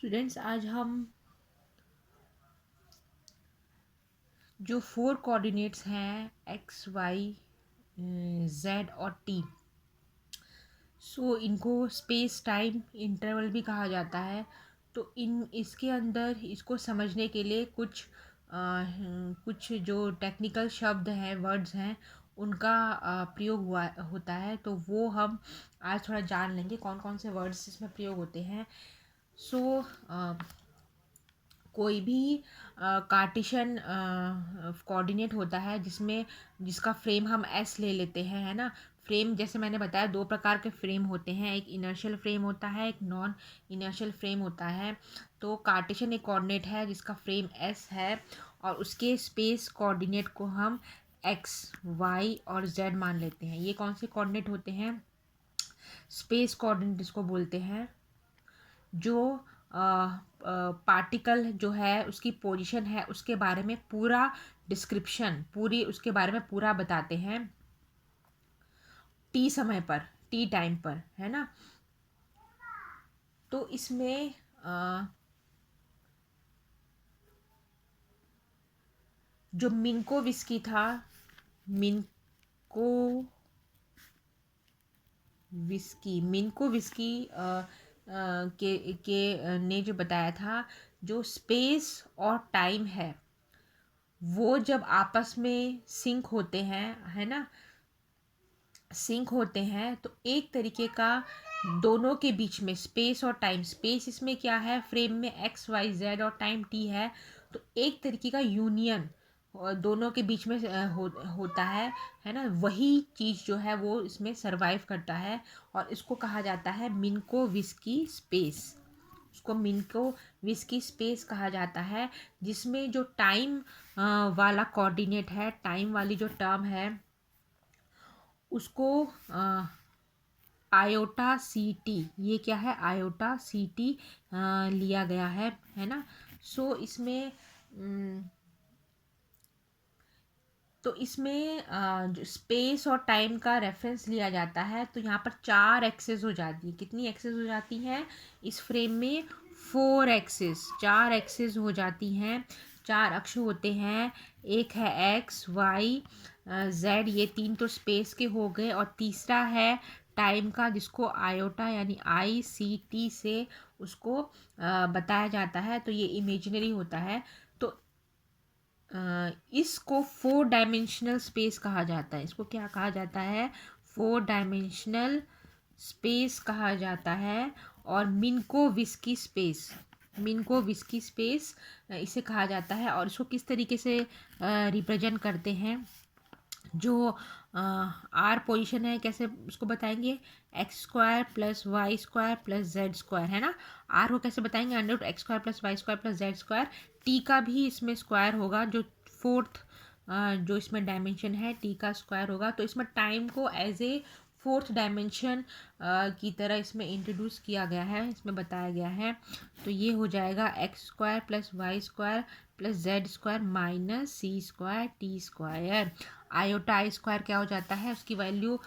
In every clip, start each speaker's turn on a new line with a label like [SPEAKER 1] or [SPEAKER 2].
[SPEAKER 1] Students, आज हम जो 4 कोऑर्डिनेट्स हैं एक्स वाई जेड और टी, इनको स्पेस टाइम इंटरवल भी कहा जाता है। तो इसके अंदर इसको समझने के लिए कुछ जो टेक्निकल शब्द हैं, वर्ड्स हैं, उनका प्रयोग हुआ होता है। तो वो हम आज थोड़ा जान लेंगे कौन कौन से वर्ड्स इसमें प्रयोग होते हैं। सो कोई भी कार्टेशियन कोऑर्डिनेट होता है जिसका फ्रेम हम एस ले लेते हैं, है ना। फ्रेम जैसे मैंने बताया, दो प्रकार के फ्रेम होते हैं, एक इनर्शियल फ्रेम होता है, एक नॉन इनर्शियल फ्रेम होता है। तो कार्टेशियन एक कोऑर्डिनेट है जिसका फ्रेम एस है और उसके स्पेस कोऑर्डिनेट को हम एक्स वाई और जेड मान लेते हैं। ये कौन से कोऑर्डिनेट होते हैं? स्पेस कोऑर्डिनेट इसको बोलते हैं। जो पार्टिकल जो है उसकी पोजीशन है उसके बारे में पूरा डिस्क्रिप्शन, पूरी उसके बारे में पूरा बताते हैं टी समय पर, टी टाइम पर, है ना। तो इसमें जो मिन्कोविस्की था, मिन्कोविस्की ने जो बताया था, जो स्पेस और टाइम है वो जब आपस में सिंक होते हैं, है ना, सिंक होते हैं, तो एक तरीके का दोनों के बीच में स्पेस और टाइम, स्पेस इसमें क्या है, फ्रेम में एक्स वाई जेड और टाइम टी है, तो एक तरीके का यूनियन दोनों के बीच में होता है ना। वही चीज़ जो है वो इसमें सरवाइव करता है और इसको कहा जाता है मिन्कोविस्की स्पेस। उसको मिन्कोविस्की स्पेस कहा जाता है, जिसमें जो टाइम वाला कोऑर्डिनेट है, टाइम वाली जो टर्म है, उसको आयोटा सी टी, ये क्या है, आयोटा सी टी लिया गया है ना। इसमें तो इसमें जो स्पेस और टाइम का रेफरेंस लिया जाता है, तो यहाँ पर 4 एक्सेस हो जाती है। कितनी एक्सेस हो जाती हैं इस फ्रेम में? 4 एक्सेस, 4 एक्सेस हो जाती हैं, 4 अक्ष होते हैं। एक है एक्स वाई जेड, ये 3 तो स्पेस के हो गए, और तीसरा है टाइम का, जिसको आयोटा यानी आई सी टी से उसको बताया जाता है। तो ये इमेजिनरी होता है। तो इसको 4 डायमेंशनल स्पेस कहा जाता है। इसको क्या कहा जाता है? 4 डायमेंशनल स्पेस कहा जाता है। और मिन्कोविस्की स्पेस इसे कहा जाता है। और इसको किस तरीके से रिप्रेजेंट करते हैं? जो आर पोजीशन है, कैसे उसको बताएंगे? X square plus y square plus z square, है ना। आर को कैसे बताएंगे? Under root x square plus y square plus z square. T का भी इसमें स्क्वायर होगा, जो 4th जो इसमें डायमेंशन है, टी का स्क्वायर होगा। तो इसमें टाइम को एज ए 4th डायमेंशन की तरह इसमें इंट्रोड्यूस किया गया है, इसमें बताया गया है। तो ये हो जाएगा x square plus y square plus z square minus c square t square. Iota i square क्या हो जाता है? उसकी वैल्यू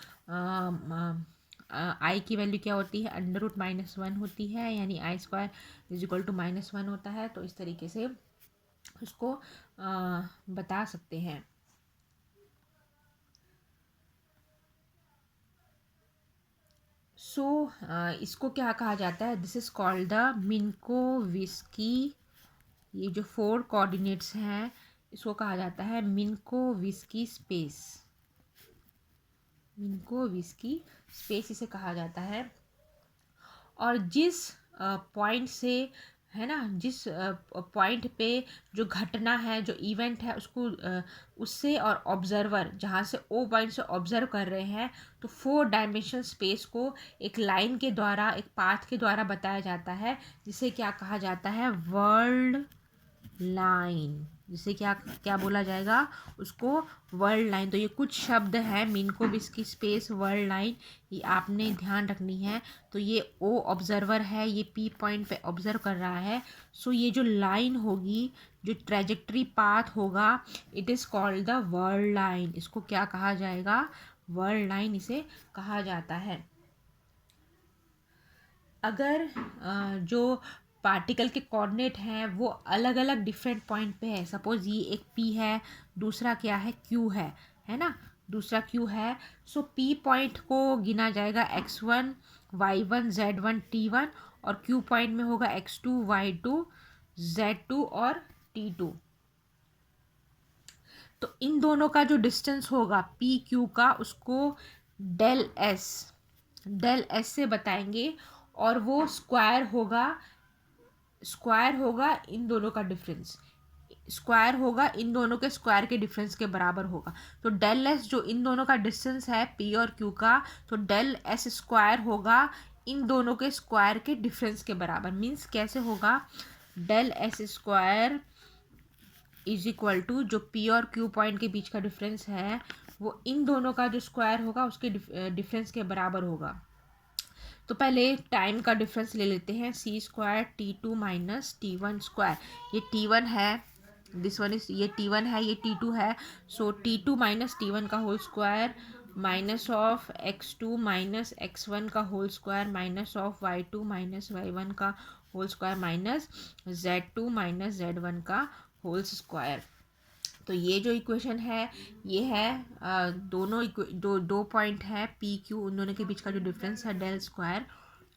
[SPEAKER 1] आई की वैल्यू क्या होती है? अंडर रूट -1 होती है, यानी आई स्क्वायर इज इक्वल टू -1 होता है। तो इस तरीके से उसको बता सकते हैं। इसको क्या कहा जाता है? This is called the Minkowski. ये जो 4 कोऑर्डिनेट्स हैं, इसको कहा जाता है मिन्कोविस्की स्पेस। मिन्कोविस्की स्पेस इसे कहा जाता है। और जिस पॉइंट से, है ना, जिस पॉइंट पे जो घटना है, जो इवेंट है, उससे और ऑब्जर्वर जहाँ से ओ पॉइंट से ऑब्जर्व कर रहे हैं, तो 4 डायमेंशनल स्पेस को एक लाइन के द्वारा, एक पाथ के द्वारा बताया जाता है, जिसे क्या कहा जाता है? World line. जिसे क्या क्या बोला जाएगा? उसको वर्ल्ड लाइन। तो ये कुछ शब्द हैं, मिन्कोविस्की स्पेस, वर्ल्ड लाइन, ये आपने ध्यान रखनी है। तो ये ओ ऑब्जर्वर है, ये पी पॉइंट पे ऑब्जर्व कर रहा है। ये जो लाइन होगी, जो ट्रेजेक्ट्री पाथ होगा, it is called the world line. इसको क्या कहा जाएगा? वर्ल्ड लाइन इसे कहा जाता है। अगर जो पार्टिकल के कोऑर्डिनेट हैं वो अलग अलग डिफरेंट पॉइंट पे है। सपोज ये एक P है, दूसरा क्या है, Q है ना, दूसरा Q है। सो P पॉइंट को गिना जाएगा x1, y1, z1, t1, और Q पॉइंट में होगा x2, y2, z2 और t2। तो इन दोनों का जो डिस्टेंस होगा पी क्यू का, उसको डेल एस से बताएंगे, और वो स्क्वायर होगा इन दोनों का डिफरेंस, स्क्वायर होगा इन दोनों के स्क्वायर के डिफरेंस के बराबर होगा। तो डेल एस जो इन दोनों का डिस्टेंस है पी और क्यू का, तो डेल एस स्क्वायर होगा इन दोनों के स्क्वायर के डिफरेंस के बराबर। मीन्स कैसे होगा, del s square is equal to जो पी और क्यू पॉइंट के बीच का डिफरेंस है वो इन दोनों का जो स्क्वायर होगा उसके डिफरेंस के बराबर होगा। तो पहले टाइम का डिफरेंस ले लेते हैं, सी square T2 minus T1 square. ये T1 है, दिस वन इज, ये T1 है, ये T2 है। सो T2 माइनस T1 का whole square minus of x2 minus x1 का whole square minus of y2 minus y1 का whole square minus z2 minus z1 का होल स्क्वायर। तो ये जो इक्वेशन है ये है दोनों दो पॉइंट है पी क्यू, उन दोनों के बीच का जो डिफरेंस है डेल स्क्वायर,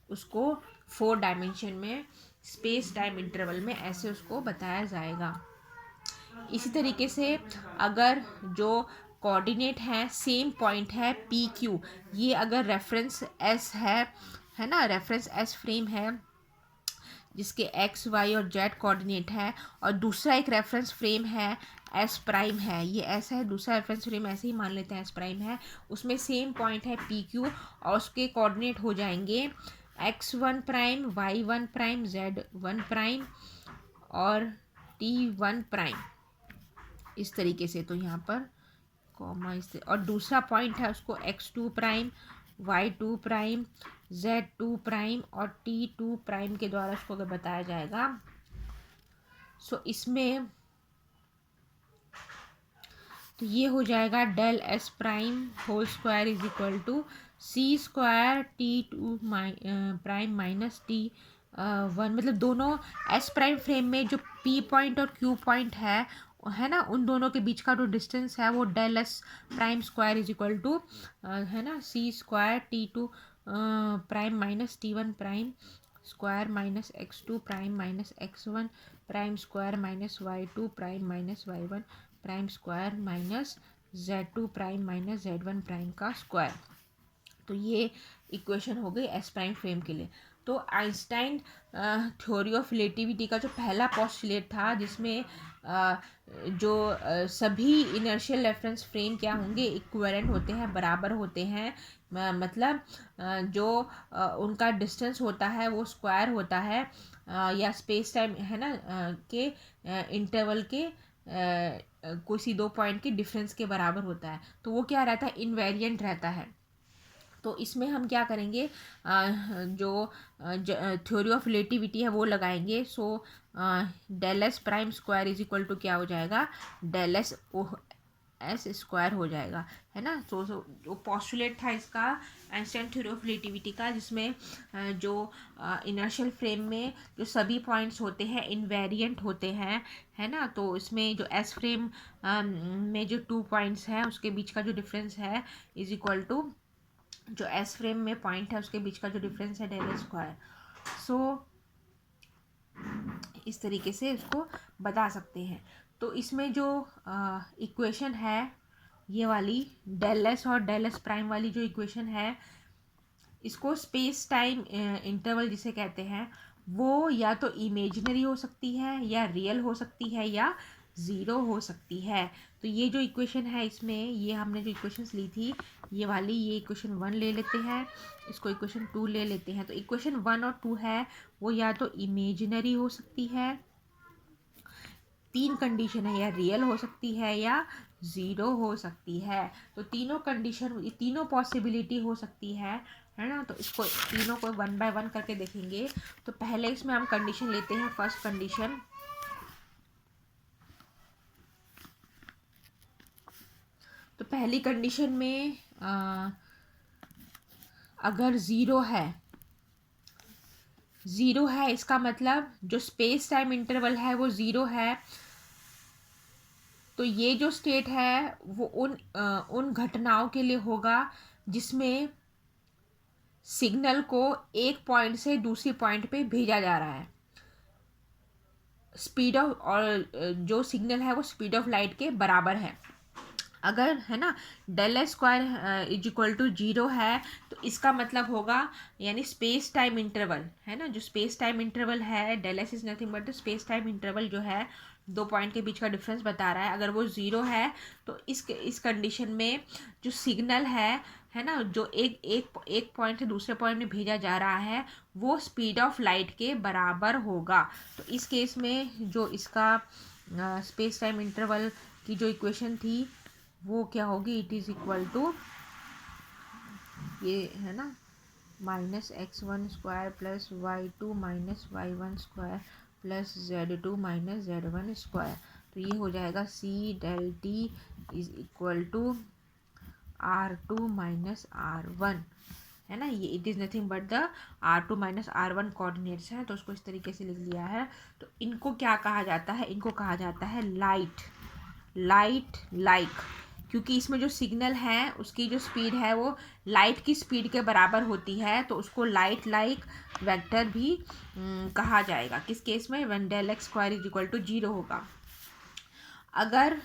[SPEAKER 1] उसको 4 डायमेंशन में स्पेस टाइम इंटरवल में ऐसे उसको बताया जाएगा। इसी तरीके से अगर जो कोऑर्डिनेट है सेम पॉइंट है पी क्यू, ये अगर रेफरेंस एस है ना, रेफरेंस एस फ्रेम है जिसके एक्स वाई और जेड कोऑर्डिनेट है, और दूसरा एक रेफरेंस फ्रेम है एस प्राइम है, ये ऐसा है, दूसरा रेफरेंस फ्रेम ऐसे ही मान लेते हैं एस प्राइम है, उसमें सेम पॉइंट है पी क्यू और उसके कोऑर्डिनेट हो जाएंगे x1 prime, y1 prime, z1 prime और t1 प्राइम, इस तरीके से। तो यहाँ पर कॉमा इससे, और दूसरा पॉइंट है उसको x2 prime, y2 prime, z2 prime और t2 प्राइम के द्वारा उसको अगर बताया जाएगा। सो इसमें तो ये हो जाएगा del s prime whole square is equal to c square T2 prime minus T1। मतलब दोनों एस प्राइम फ्रेम में जो पी पॉइंट और क्यू पॉइंट है ना, उन दोनों के बीच का जो डिस्टेंस है वो del s prime square is equal to है ना c square T2 prime minus T1 prime square minus x2 prime minus x1 prime square minus y2 prime minus y1 prime square minus z2 prime minus z1 prime का square. तो ये equation हो गई S prime frame के लिए। तो Einstein theory of relativity का जो पहला पोस्टुलेट था जिसमें जो सभी इनर्शियल रेफरेंस फ्रेम क्या होंगे, इक्विवेलेंट होते हैं, बराबर होते हैं। मतलब जो उनका डिस्टेंस होता है वो स्क्वायर होता है या स्पेस टाइम है ना के इंटरवल के किसी दो पॉइंट के डिफरेंस के बराबर होता है। तो वो क्या रहता है, इनवेरिएंट रहता है। तो इसमें हम क्या करेंगे, जो थ्योरी ऑफ रिलेटिविटी है वो लगाएंगे। So del s prime square is equal to क्या हो जाएगा, डेल एस स्क्वायर हो जाएगा, है ना। तो जो पोस्टुलेट था इसका आइंस्टाइन थ्योरी ऑफ रिलेटिविटी का, जिसमें जो इनर्शियल फ्रेम में जो सभी पॉइंट्स होते हैं इनवेरिएंट होते हैं, है ना। तो इसमें जो एस फ्रेम में जो 2 पॉइंट्स हैं उसके बीच का जो डिफरेंस है इज इक्वल टू जो एस फ्रेम में पॉइंट है उसके बीच का जो डिफरेंस है डेल स्क्वायर। सो इस तरीके से इसको बता सकते हैं। तो इसमें जो इक्वेशन है ये वाली डेल एस और डेल एस प्राइम वाली जो इक्वेशन है, इसको स्पेस टाइम इंटरवल जिसे कहते हैं वो या तो इमेजिनरी हो सकती है या रियल हो सकती है या ज़ीरो हो सकती है। तो ये जो इक्वेशन है इसमें ये हमने जो इक्वेशंस ली थी ये वाली, ये इक्वेशन 1 ले लेते हैं, इसको इक्वेशन 2 ले लेते हैं। तो इक्वेशन 1 और 2 है वो या तो इमेजिनरी हो सकती है, 3 कंडीशन है, या रियल हो सकती है या ज़ीरो हो सकती है। तो तीनों कंडीशन, तीनों पॉसिबिलिटी हो सकती है ना। तो इसको तीनों को 1 बाय 1 करके देखेंगे। तो पहले इसमें हम कंडीशन लेते हैं, फर्स्ट कंडीशन। तो पहली कंडीशन में अगर ज़ीरो है ज़ीरो है, इसका मतलब जो स्पेस टाइम इंटरवल है वो ज़ीरो है। तो ये जो स्टेट है वो उन घटनाओं के लिए होगा जिसमें सिग्नल को एक पॉइंट से दूसरी पॉइंट पे भेजा जा रहा है। स्पीड ऑफ और जो सिग्नल है वो स्पीड ऑफ लाइट के बराबर है। अगर है ना del s square is equal to zero है तो इसका मतलब होगा, यानी स्पेस टाइम इंटरवल है ना, जो स्पेस टाइम इंटरवल है del s is nothing but the space time interval जो है दो पॉइंट के बीच का डिफरेंस बता रहा है, अगर वो ज़ीरो है तो इस कंडीशन में जो सिग्नल है ना, जो एक पॉइंट से दूसरे पॉइंट में भेजा जा रहा है वो स्पीड ऑफ लाइट के बराबर होगा। तो इस केस में जो इसका स्पेस टाइम इंटरवल की जो इक्वेशन थी वो क्या होगी, इट इज़ इक्वल टू ये है ना -x1² plus y2 minus y1² plus z2 minus z1²। तो ये हो जाएगा c del t is equal to r2 minus r1, है ना। ये it is nothing but the r2 minus r1 coordinates हैं, तो उसको इस तरीके से लिख लिया है। तो इनको क्या कहा जाता है, इनको कहा जाता है लाइट लाइक, क्योंकि इसमें जो सिग्नल है उसकी जो स्पीड है वो लाइट की स्पीड के बराबर होती है, तो उसको लाइट लाइक वेक्टर भी कहा जाएगा। किस केस में, when del x square is equal to zero होगा। अगर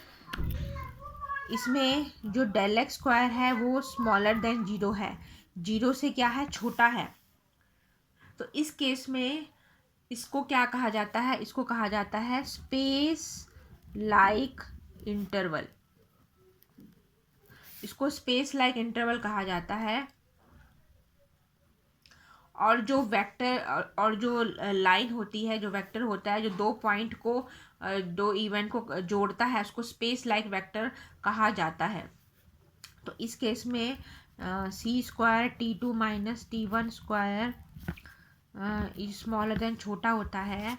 [SPEAKER 1] इसमें जो डेल एक्स स्क्वायर है वो स्मॉलर देन जीरो है, जीरो से क्या है, छोटा है, तो इस केस में इसको क्या कहा जाता है, इसको कहा जाता है स्पेस लाइक इंटरवल। इसको स्पेस लाइक इंटरवल कहा जाता है। और जो वेक्टर और जो लाइन होती है, जो वेक्टर होता है जो दो पॉइंट को दो इवेंट को जोड़ता है, उसको स्पेस लाइक वेक्टर कहा जाता है। तो इस केस में c² t2 minus t1² is smaller than छोटा होता है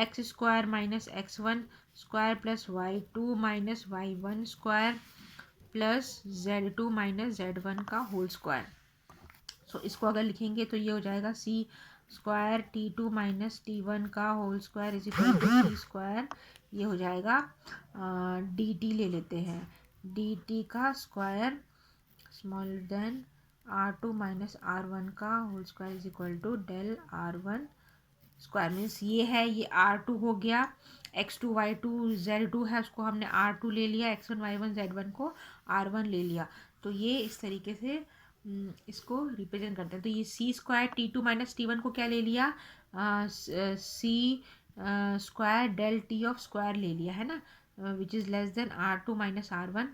[SPEAKER 1] x² minus x1² plus y2 minus y1² plus z2 minus z1 का होल स्क्वायर। सो इसको अगर लिखेंगे तो ये हो जाएगा c² t2 माइनस t1 का whole square is equal to c², ये हो जाएगा dt ले लेते हैं, dt का square smaller than r2 minus r1 का whole square is equal to del r1 square. Means ये है, ये r2 हो गया, x2 y2 z2 है उसको हमने r2 ले लिया, x1 y1 z1 को r1 ले लिया। तो ये इस तरीके से इसको रिप्रेजेंट करते हैं। तो ये c² t2 माइनस t1 को क्या ले लिया, c² del t of square ले लिया है ना, which is less than r2 minus r1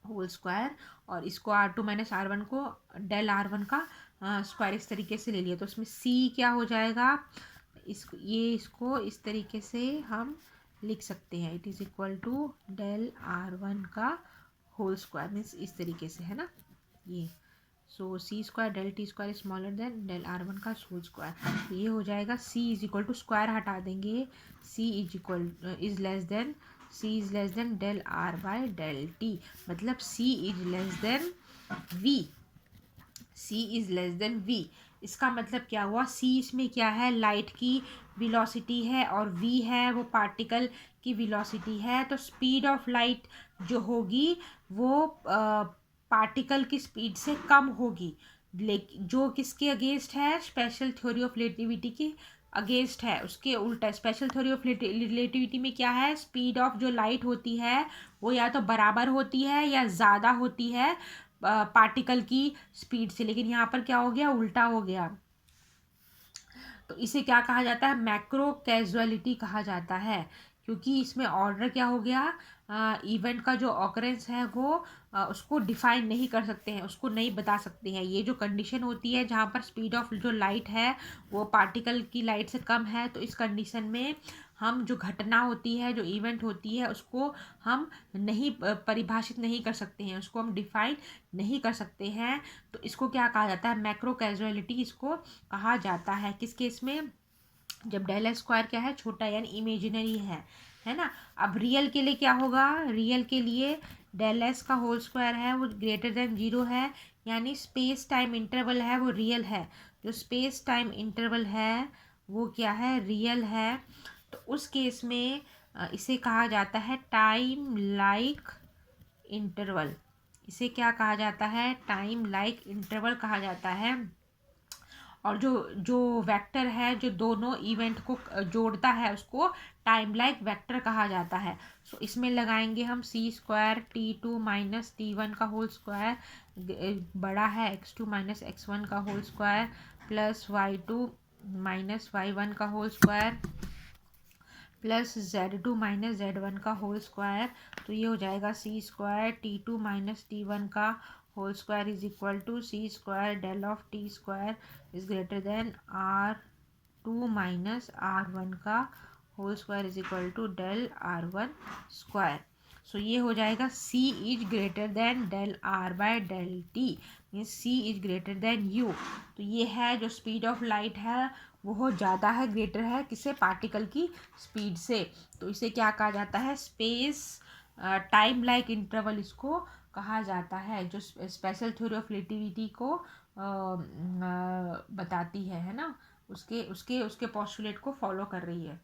[SPEAKER 1] whole square, और इसको r2 माइनस r1 को डेल r1 का स्क्वायर इस तरीके से ले लिया। तो उसमें c क्या हो जाएगा, इसको इस तरीके से हम लिख सकते हैं, it is equal to del r1 का होल स्क्वायर, मीन्स इस तरीके से है ना ये। So c² del t² smaller than del r1 का होल स्क्वायर। तो ये हो जाएगा c is equal to square हटा देंगे, c is less than del r by del t, मतलब c is less than v, c is less than v। इसका मतलब क्या हुआ, c इसमें क्या है, लाइट की वेलोसिटी है, और v है वो पार्टिकल की वेलोसिटी है। तो स्पीड ऑफ लाइट जो होगी वो पार्टिकल की स्पीड से कम होगी, लेकिन जो किसके अगेंस्ट है, स्पेशल थ्योरी ऑफ रिलेटिविटी के अगेंस्ट है। उसके उल्टा स्पेशल थ्योरी ऑफ रिलेटिविटी में क्या है, स्पीड ऑफ जो लाइट होती है वो या तो बराबर होती है या ज़्यादा होती है पार्टिकल की स्पीड से, लेकिन यहाँ पर क्या हो गया, उल्टा हो गया। तो इसे क्या कहा जाता है, मैक्रो कैजुअलिटी कहा जाता है, क्योंकि इसमें ऑर्डर क्या हो गया, इवेंट का जो ऑकरेंस है वो उसको डिफाइन नहीं कर सकते हैं, उसको नहीं बता सकते हैं। ये जो कंडीशन होती है जहाँ पर स्पीड ऑफ जो लाइट है वो पार्टिकल की लाइट से कम है, तो इस कंडीशन में हम जो घटना होती है, जो इवेंट होती है, उसको हम नहीं परिभाषित नहीं कर सकते हैं, उसको हम डिफाइन नहीं कर सकते हैं। तो इसको क्या कहा जाता है, मैक्रो कैजुअलिटी इसको कहा जाता है। किस केस में, जब डेल एक्स स्क्वायर क्या है, छोटा यानी इमेजिनरी है ना। अब रियल के लिए क्या होगा, रियल के लिए डेल एक्स का होल स्क्वायर है वो ग्रेटर देन जीरो है, यानी स्पेस टाइम इंटरवल है वो रियल है, जो स्पेस टाइम इंटरवल है वो क्या है, रियल है। तो उस केस में इसे कहा जाता है टाइम लाइक इंटरवल। इसे क्या कहा जाता है, टाइम लाइक इंटरवल कहा जाता है। और जो जो वेक्टर है जो दोनों इवेंट को जोड़ता है उसको टाइम लाइक वेक्टर कहा जाता है। सो इसमें लगाएंगे हम c² -t1 का होल स्क्वायर बड़ा है x2 -x1 का whole square plus y2 -y1 का whole square plus z2 -z1 का होल स्क्वायर। तो ये हो जाएगा c²t2 -t1 का whole square is equal to c² del of t² is greater than r2 -r1 का whole square is equal to del r1 square. So ये हो जाएगा c is greater than del r by del t, means c is greater than u। तो ये है जो speed of light है वो ज़्यादा है, ग्रेटर है किससे, पार्टिकल की स्पीड से। तो इसे क्या कहा जाता है, स्पेस टाइम लाइक इंटरवल इसको कहा जाता है, जो स्पेशल थ्योरी ऑफ रिलेटिविटी को बताती है ना, उसके उसके उसके पोस्टुलेट को फॉलो कर रही है।